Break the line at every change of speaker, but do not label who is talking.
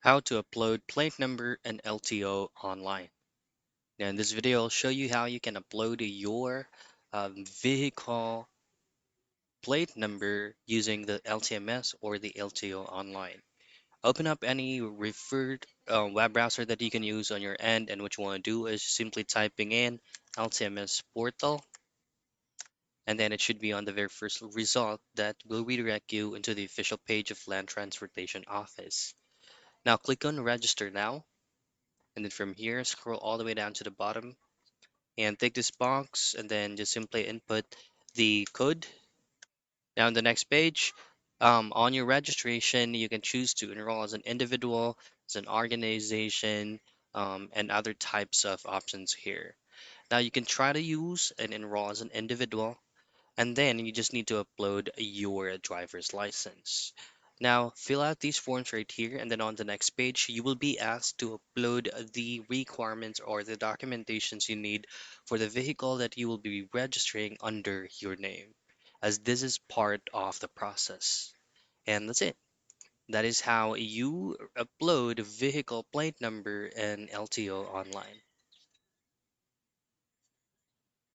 How to upload plate number and LTO online. Now in this video, I'll show you how you can upload your vehicle plate number using the LTMS or the LTO online. Open up any referred web browser that you can use on your end, and what you want to do is simply typing in LTMS portal, and then it should be on the very first result that will redirect you into the official page of Land Transportation Office. Now click on register now. And then from here, scroll all the way down to the bottom and take this box and then just simply input the code. Now on the next page, on your registration, you can choose to enroll as an individual, as an organization, and other types of options here. Now you can try to use and enroll as an individual, and then you just need to upload your driver's license. Now, fill out these forms right here, and then on the next page, you will be asked to upload the requirements or the documentations you need for the vehicle that you will be registering under your name, as this is part of the process. And that's it. That is how you upload vehicle plate number and LTO online.